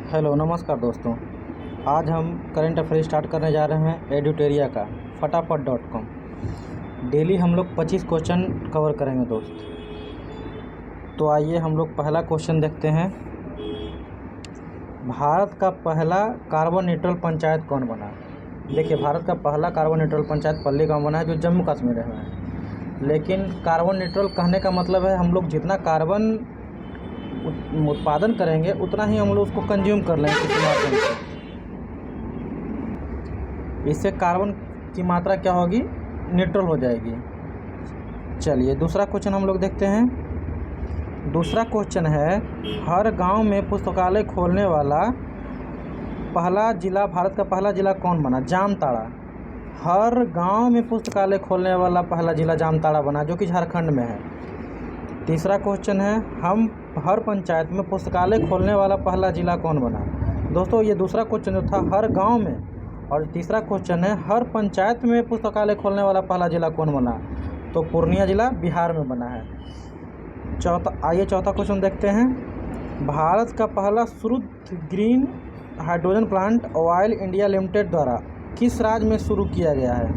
Hello नमस्कार दोस्तों। आज हम करंट अफेयर स्टार्ट करने जा रहे हैं एडुटेरिया का फटाफट.com। डेली हम लोग 25 क्वेश्चन कवर करेंगे दोस्त। तो आइए हम लोग पहला क्वेश्चन देखते हैं। भारत का पहला कार्बन न्यूट्रल पंचायत कौन बना? देखिए, भारत का पहला कार्बन न्यूट्रल पंचायत पल्ली गाँव बना है, जो जम्मू कश्मीर में है। लेकिन कार्बन न्यूट्रल कहने का मतलब है हम लोग जितना कार्बन उत्पादन करेंगे उतना ही हम लोग उसको कंज्यूम कर लेंगे किसी माध्यम से। इससे कार्बन की मात्रा क्या होगी? न्यूट्रल हो जाएगी। चलिए दूसरा क्वेश्चन हम लोग देखते हैं। दूसरा क्वेश्चन है, हर गांव में पुस्तकालय खोलने वाला पहला जिला, भारत का पहला जिला कौन बना? जामताड़ा। हर गांव में पुस्तकालय खोलने वाला पहला जिला जामताड़ा बना, जो कि झारखंड में है। तीसरा क्वेश्चन है, हम हर पंचायत में पुस्तकालय खोलने वाला पहला जिला कौन बना? दोस्तों, ये दूसरा क्वेश्चन जो था हर गांव में, और तीसरा क्वेश्चन है हर पंचायत में पुस्तकालय खोलने वाला पहला जिला कौन बना? तो पूर्णिया जिला बिहार में बना है। चौथा क्वेश्चन देखते हैं। भारत का पहला शुद्ध green hydrogen plant oil India limited द्वारा किस राज्य में शुरू किया गया है?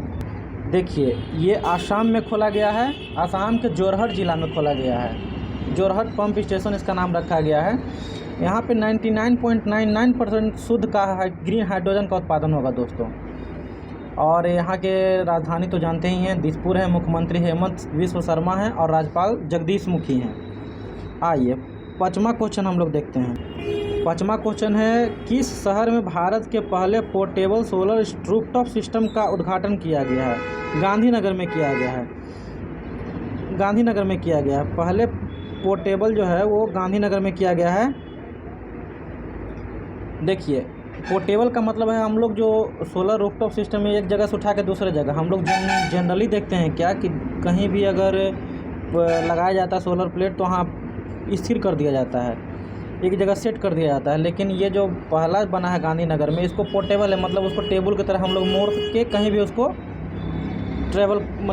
देखिए, ये आसाम में खोला गया है। आसाम के जोरहट ज़िला में खोला गया है। जोरहट पंप स्टेशन इसका नाम रखा गया है। यहाँ पे 99.99% शुद्ध का ग्रीन हाइड्रोजन का उत्पादन होगा दोस्तों। और यहाँ के राजधानी तो जानते ही हैं, दिसपुर है। मुख्यमंत्री हेमंत बिश्व शर्मा हैं और राज्यपाल जगदीश मुखी हैं। आइए पाँचवा क्वेश्चन हम लोग देखते हैं। पाँचवा क्वेश्चन है, किस शहर में भारत के पहले पोर्टेबल सोलर रूफटॉप सिस्टम का उद्घाटन किया गया है? गांधीनगर में किया गया है। गांधीनगर में किया गया है। पहले पोर्टेबल जो है वो गांधीनगर में किया गया है। देखिए, पोर्टेबल का मतलब है हम लोग जो सोलर रूफटॉप सिस्टम में एक जगह से उठा के दूसरे जगह, हम लोग जनरली देखते हैं क्या कि कहीं भी अगर लगाया जाता है सोलर प्लेट तो वहाँ स्थिर कर दिया जाता है, एक जगह सेट कर दिया जाता है। लेकिन ये जो पहला बना है गांधीनगर में, इसको पोर्टेबल है, मतलब उसको टेबल की तरह हम लोग मोड़ के कहीं भी उसको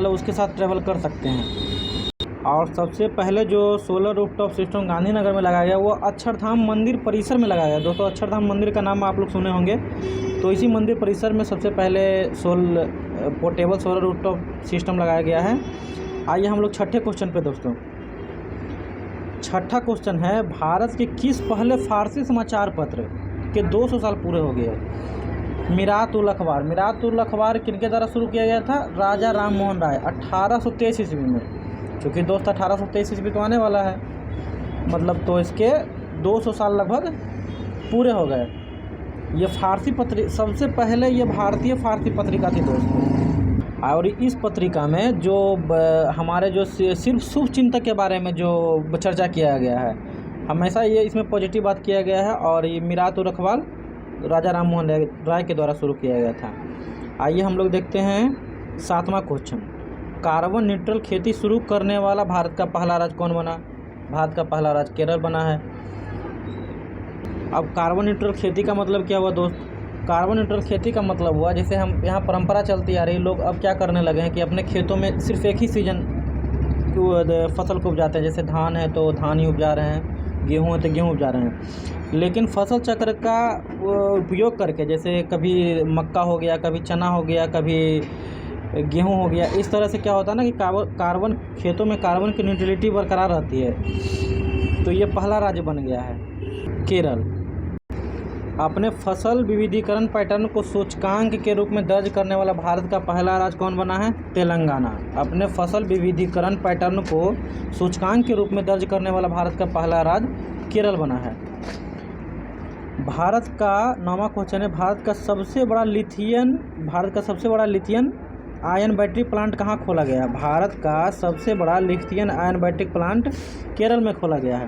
उसके साथ ट्रैवल कर सकते हैं। और सबसे पहले जो सोलर रूफटॉप सिस्टम गांधीनगर में लगाया गया वो अक्षरधाम मंदिर परिसर में लगाया गया। दोस्तों, अक्षरधाम मंदिर का नाम आप लोग सुने होंगे। तो इसी मंदिर परिसर में सबसे पहले पोर्टेबल सोलर रूफटॉप सिस्टम लगाया गया है। आइए हम लोग छठे क्वेश्चन पे दोस्तों। छठा क्वेश्चन है, भारत के किस पहले फारसी समाचार पत्र के 200 साल पूरे हो गए? मीरात उल अखबार। मीरात उल अखबार किनके द्वारा शुरू किया गया था? राजा राम मोहन राय 1823 ईस्वी में। क्योंकि दोस्त 1823 ईस्वी तो आने वाला है, मतलब तो इसके 200 साल लगभग पूरे हो गए। ये फारसी पत्रिका, सबसे पहले ये भारतीय फारसी पत्रिका थी दोस्तों। और इस पत्रिका में जो हमारे जो सिर्फ शुभ चिंतक के बारे में जो चर्चा किया गया है, हमेशा ये इसमें पॉजिटिव बात किया गया है। और ये मीरात उल अखबार राजा राम मोहन राय के द्वारा शुरू किया गया था। आइए हम लोग देखते हैं सातवां क्वेश्चन। कार्बन न्यूट्रल खेती शुरू करने वाला भारत का पहला राज्य कौन बना? भारत का पहला राज्य केरल बना है। अब कार्बन न्यूट्रल खेती का मतलब क्या हुआ दोस्त? कार्बन न्यूट्रल खेती का मतलब हुआ, जैसे हम यहाँ परंपरा चलती आ रही, लोग अब क्या करने लगे हैं कि अपने खेतों में सिर्फ एक ही सीजन फसल को उपजाते हैं। जैसे धान है तो धान ही उपजा रहे हैं, गेहूँ है तो गेहूँ उपजा रहे हैं। लेकिन फसल चक्र का उपयोग करके, जैसे कभी मक्का हो गया, कभी चना हो गया, कभी गेहूं हो गया, इस तरह से क्या होता है ना कि कार्बन खेतों में कार्बन की न्यूट्रलिटी बरकरार रहती है। तो ये पहला राज्य बन गया है केरल। अपने फसल विविधीकरण पैटर्न को सूचकांक के रूप में दर्ज करने वाला भारत का पहला राज्य कौन बना है? तेलंगाना। अपने फसल विविधीकरण पैटर्न को सूचकांक के रूप में दर्ज करने वाला भारत का पहला राज्य केरल बना है। भारत का 9वां क्वेश्चन है, भारत का सबसे बड़ा लिथियम आयन बैटरी प्लांट कहाँ खोला गया? भारत का सबसे बड़ा lithium ion battery plant Kerala में खोला गया है।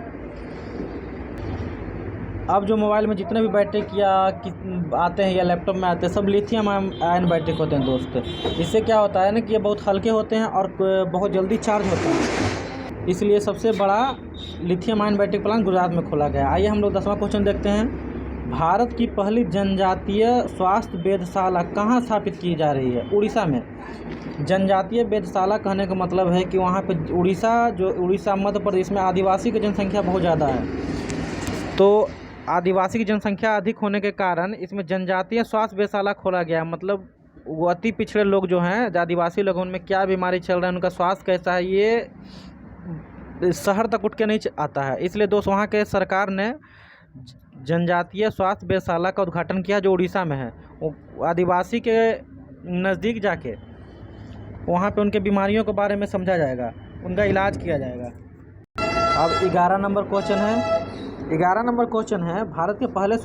अब जो मोबाइल में जितने भी बैटरी आते हैं या लैपटॉप में आते हैं, सब लिथियम आयन बैटरी होते हैं दोस्त। इससे क्या होता है ना कि ये बहुत हल्के होते हैं और बहुत जल्दी चार्ज होते हैं। इसलिए सबसे बड़ा lithium ion battery plant Gujarat में खोला गया। आइए हम लोग 10वां क्वेश्चन देखते हैं। भारत की पहली जनजातीय स्वास्थ्य वेधशाला कहाँ स्थापित की जा रही है? उड़ीसा में। जनजातीय वेधशाला कहने का मतलब है कि वहाँ पे उड़ीसा मध्य प्रदेश में आदिवासी की जनसंख्या बहुत ज़्यादा है। तो आदिवासी की जनसंख्या अधिक होने के कारण इसमें जनजातीय स्वास्थ्य वेधशाला खोला गया। मतलब वो अति पिछड़े लोग जो हैं, आदिवासी लोग, उनमें क्या बीमारी चल रहा है, उनका स्वास्थ्य कैसा है, ये शहर तक उठ के नहीं आता है। इसलिए दोस्त वहाँ के सरकार ने जनजातीय स्वास्थ्य वेधशाला का उद्घाटन किया जो उड़ीसा में है। वो आदिवासी के नज़दीक जाके वहाँ पे उनके बीमारियों के बारे में समझा जाएगा, उनका इलाज किया जाएगा। अब 11 नंबर क्वेश्चन है, भारत के पहले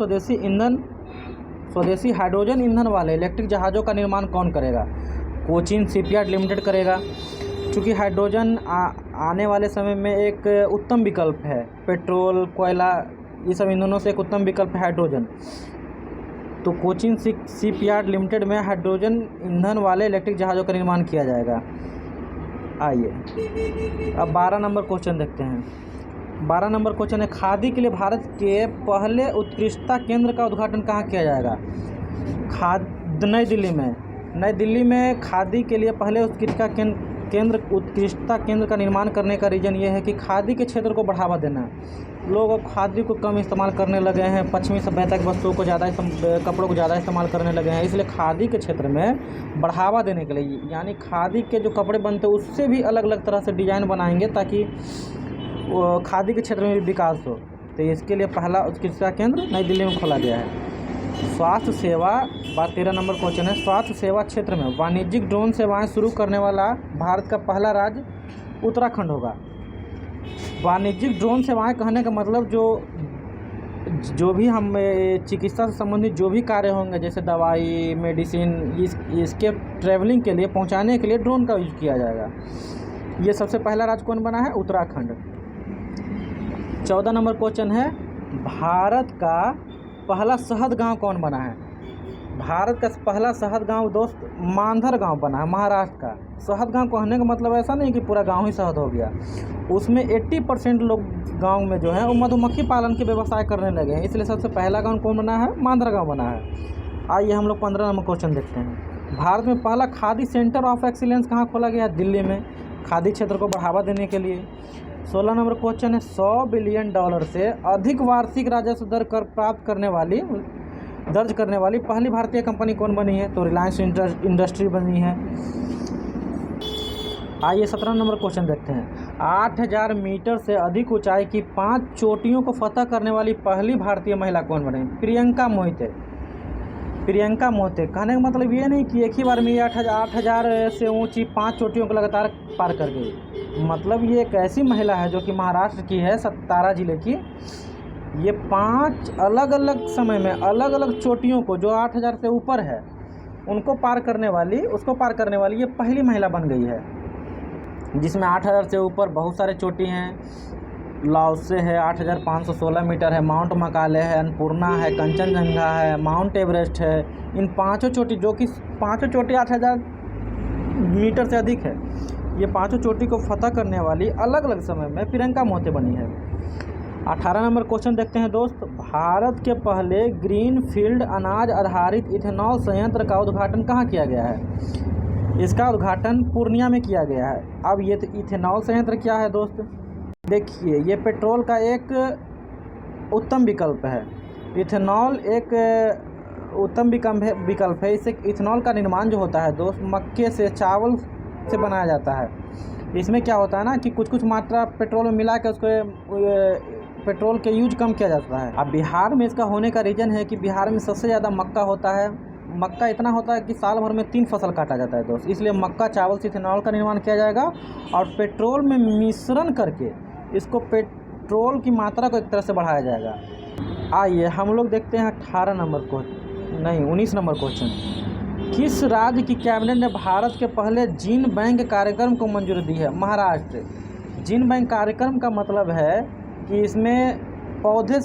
स्वदेशी हाइड्रोजन ईंधन वाले इलेक्ट्रिक जहाज़ों का निर्माण कौन करेगा? कोचिन शिपयार्ड लिमिटेड करेगा। क्योंकि हाइड्रोजन आने वाले समय में एक उत्तम विकल्प है, पेट्रोल, कोयला, ये सब ईंधनों से एक उत्तम विकल्प है हाइड्रोजन। तो कोचिन शिपयार्ड लिमिटेड में हाइड्रोजन ईंधन वाले इलेक्ट्रिक जहाज़ों का निर्माण किया जाएगा। आइए अब 12 नंबर क्वेश्चन देखते हैं। 12 नंबर क्वेश्चन है, खादी के लिए भारत के पहले उत्कृष्टता केंद्र का उद्घाटन कहाँ किया जाएगा? नई दिल्ली में खादी के लिए पहले उत्कृष्टता केंद्र का निर्माण करने का रीज़न ये है कि खादी के क्षेत्र को बढ़ावा देना। लोग खादी को कम इस्तेमाल करने लगे हैं, पश्चिमी सभ्यता की वस्तुओं को कपड़ों को ज़्यादा इस्तेमाल करने लगे हैं। इसलिए खादी के क्षेत्र में बढ़ावा देने के लिए, यानी खादी के जो कपड़े बनते हैं उससे भी अलग अलग तरह से डिज़ाइन बनाएंगे ताकि वो खादी के क्षेत्र में भी विकास हो। तो इसके लिए पहला उत्कृष्टता केंद्र नई दिल्ली में खोला गया है। स्वास्थ्य सेवा, 13 नंबर क्वेश्चन है, स्वास्थ्य सेवा क्षेत्र में वाणिज्यिक ड्रोन सेवाएं शुरू करने वाला भारत का पहला राज्य उत्तराखंड होगा। वाणिज्यिक ड्रोन सेवाएं कहने का मतलब जो भी हम चिकित्सा से संबंधित जो भी कार्य होंगे, जैसे दवाई, मेडिसिन, इसके ट्रैवलिंग के लिए, पहुंचाने के लिए ड्रोन का यूज किया जाएगा। ये सबसे पहला राज्य कौन बना है? उत्तराखंड। 14 नंबर क्वेश्चन है, भारत का पहला शहद गांव कौन बना है? भारत का पहला शहद गांव दोस्त मांधर गांव बना है, महाराष्ट्र का। शहद गांव कहने का मतलब ऐसा नहीं कि पूरा गांव ही शहद हो गया, उसमें 80% लोग गांव में जो है वो मधुमक्खी पालन के व्यवसाय करने लगे हैं। इसलिए सबसे पहला गांव कौन बना है? मांधर गांव बना है। आइए हम लोग 15 नंबर क्वेश्चन देखते हैं। भारत में पहला खादी सेंटर ऑफ एक्सीलेंस कहाँ खोला गया? दिल्ली में, खादी क्षेत्र को बढ़ावा देने के लिए। 16 नंबर क्वेश्चन है, $100 बिलियन से अधिक वार्षिक राजस्व दर कर दर्ज करने वाली पहली भारतीय कंपनी कौन बनी है? तो रिलायंस इंडस्ट्री बनी है। आइए 17 नंबर क्वेश्चन देखते हैं। 8000 मीटर से अधिक ऊंचाई की 5 चोटियों को फतह करने वाली पहली भारतीय महिला कौन बनी? प्रियंका मोहिते। कहने का मतलब ये नहीं कि एक ही बार में 8000 से ऊंची 5 चोटियों को लगातार पार कर गई। मतलब ये एक ऐसी महिला है जो कि महाराष्ट्र की है, सतारा जिले की। ये 5 अलग अलग समय में अलग अलग चोटियों को, जो 8000 से ऊपर है, उसको पार करने वाली ये पहली महिला बन गई है। जिसमें 8000 से ऊपर बहुत सारे चोटी हैं। लाओसे है, 8516 मीटर है, माउंट मकाले है, अन्नपूर्णा है, कंचनजंगा है, माउंट एवरेस्ट है। इन 5 चोटी, जो कि 5 चोटी 8000 मीटर से अधिक है, ये 5 चोटी को फतह करने वाली अलग अलग समय में प्रियंका मोहिते बनी है। 18 नंबर क्वेश्चन देखते हैं दोस्त। भारत के पहले ग्रीन फील्ड अनाज आधारित इथेनॉल संयंत्र का उद्घाटन कहाँ किया गया है? इसका उद्घाटन पूर्णिया में किया गया है। अब ये इथेनॉल संयंत्र क्या है दोस्त? देखिए, ये पेट्रोल का एक उत्तम विकल्प है। इथेनॉल एक उत्तम विकल्प है। इससे इथेनॉल का निर्माण जो होता है दोस्त, मक्के से, चावल से बनाया जाता है। इसमें क्या होता है ना कि कुछ मात्रा पेट्रोल में मिला के उसको पेट्रोल के यूज कम किया जाता है। अब बिहार में इसका होने का रीज़न है कि बिहार में सबसे ज़्यादा मक्का होता है। मक्का इतना होता है कि साल भर में 3 फसल काटा जाता है दोस्त। इसलिए मक्का चावल से इथेनॉल का निर्माण किया जाएगा और पेट्रोल में मिश्रण करके इसको पेट्रोल की मात्रा को एक तरह से बढ़ाया जाएगा। आइए हम लोग देखते हैं 19 नंबर क्वेश्चन। किस राज्य की कैबिनेट ने भारत के पहले जीन बैंक कार्यक्रम को मंजूरी दी है? महाराष्ट्र। जीन बैंक कार्यक्रम का मतलब है कि इसमें पौधे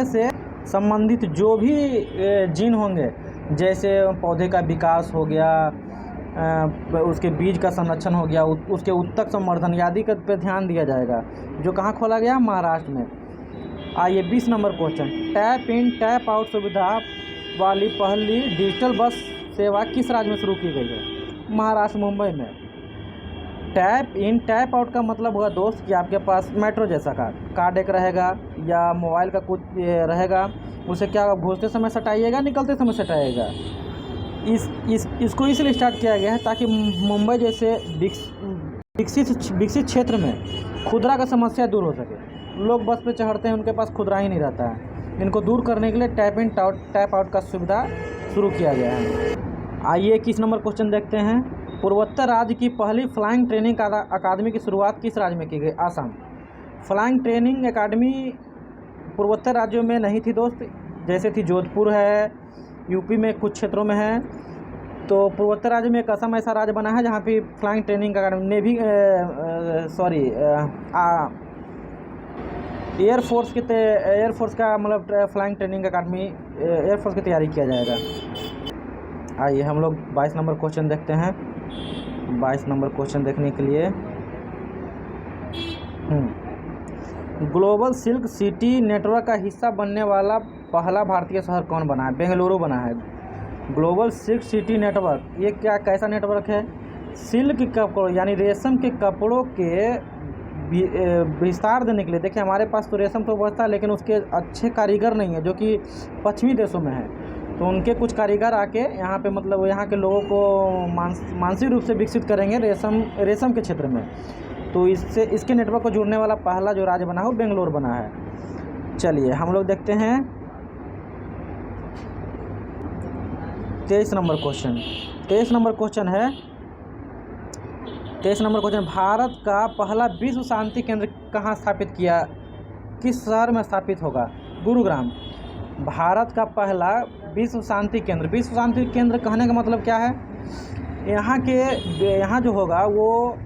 से संबंधित जो भी जीन होंगे, जैसे पौधे का विकास हो गया, उसके बीज का संरक्षण हो गया, उसके उत्तक संवर्धन आदि पे ध्यान दिया जाएगा। जो कहाँ खोला गया? महाराष्ट्र में। आइए 20 number question. Tap in tap out सुविधा वाली पहली डिजिटल बस सेवा किस राज्य में शुरू की गई है? महाराष्ट्र, मुंबई में। टैप आउट का मतलब हुआ दोस्त कि आपके पास मेट्रो जैसा कार्ड एक रहेगा या मोबाइल का कुछ रहेगा, उसे क्या घुसते समय सटाइएगा, निकलते समय सटाइएगा। इसको इसलिए स्टार्ट किया गया है ताकि मुंबई जैसे विकसित क्षेत्र में खुदरा का समस्या दूर हो सके। लोग बस पे चढ़ते हैं, उनके पास खुदरा ही नहीं रहता है। इनको दूर करने के लिए टैप आउट का सुविधा शुरू किया गया है। आइए 21 नंबर क्वेश्चन देखते हैं। पूर्वोत्तर राज्य की पहली फ्लाइंग ट्रेनिंग अकादमी की शुरुआत किस राज्य में की गई? आसाम। फ्लाइंग ट्रेनिंग अकादमी पूर्वोत्तर राज्यों में नहीं थी दोस्त, जैसे थी जोधपुर है, यूपी में कुछ क्षेत्रों में है। तो पूर्वोत्तर राज्य में एक असम ऐसा राज्य बना है जहाँ पे फ्लाइंग ट्रेनिंग अकादमी एयरफोर्स का मतलब फ्लाइंग ट्रेनिंग अकादमी एयरफोर्स की तैयारी किया जाएगा। आइए हम लोग 22 नंबर क्वेश्चन देखते हैं। 22 नंबर क्वेश्चन देखने के लिए ग्लोबल सिल्क सिटी नेटवर्क का हिस्सा बनने वाला पहला भारतीय शहर कौन बना है? बेंगलुरु बना है। ग्लोबल सिल्क सिटी नेटवर्क ये कैसा नेटवर्क है? सिल्क कपड़ों यानी रेशम के कपड़ों के विस्तार देने के लिए। देखिए हमारे पास तो रेशम तो बढ़ता है, लेकिन उसके अच्छे कारीगर नहीं है जो कि पश्चिमी देशों में है। तो उनके कुछ कारीगर आके यहाँ पे मतलब यहाँ के लोगों को मानसिक रूप से विकसित करेंगे रेशम के क्षेत्र में। तो इसके नेटवर्क को जोड़ने वाला पहला जो राज्य बना है वो बेंगलोर बना है। चलिए हम लोग देखते हैं 23 नंबर क्वेश्चन। 23 नंबर क्वेश्चन है, 23 नंबर क्वेश्चन, भारत का पहला विश्व शांति केंद्र कहाँ स्थापित किया, किस शहर में स्थापित होगा? गुरुग्राम। भारत का पहला विश्व शांति केंद्र कहने का मतलब क्या है? यहाँ जो होगा वो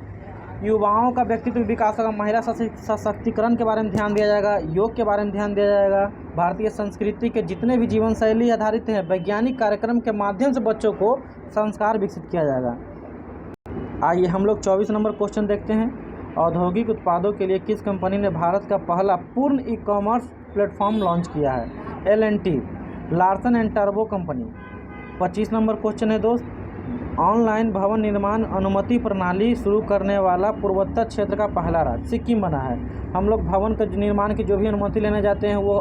युवाओं का व्यक्तित्व विकास होगा, महिला सशक्तिकरण के बारे में ध्यान दिया जाएगा, योग के बारे में ध्यान दिया जाएगा, भारतीय संस्कृति के जितने भी जीवन शैली आधारित हैं वैज्ञानिक कार्यक्रम के माध्यम से बच्चों को संस्कार विकसित किया जाएगा। आइए हम लोग 24 नंबर क्वेश्चन देखते हैं। औद्योगिक उत्पादों के लिए किस कंपनी ने भारत का पहला पूर्ण ई कॉमर्स प्लेटफॉर्म लॉन्च किया है? L&T, Larsen and turbo company. 25 number question है दोस्त, ऑनलाइन भवन निर्माण अनुमति प्रणाली शुरू करने वाला पूर्वोत्तर क्षेत्र का पहला राज्य सिक्किम बना है। हम लोग भवन के निर्माण की जो भी अनुमति लेने जाते हैं वो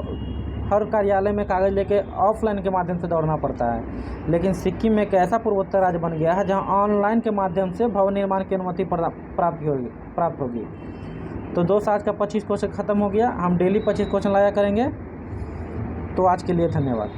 हर कार्यालय में कागज़ लेके ऑफलाइन के माध्यम से दौड़ना पड़ता है, लेकिन सिक्किम में एक ऐसा पूर्वोत्तर राज्य बन गया है जहां ऑनलाइन के माध्यम से भवन निर्माण की अनुमति प्राप्त होगी। तो दोस्त आज का 25 क्वेश्चन ख़त्म हो गया। हम डेली 25 क्वेश्चन लाया करेंगे। तो आज के लिए धन्यवाद।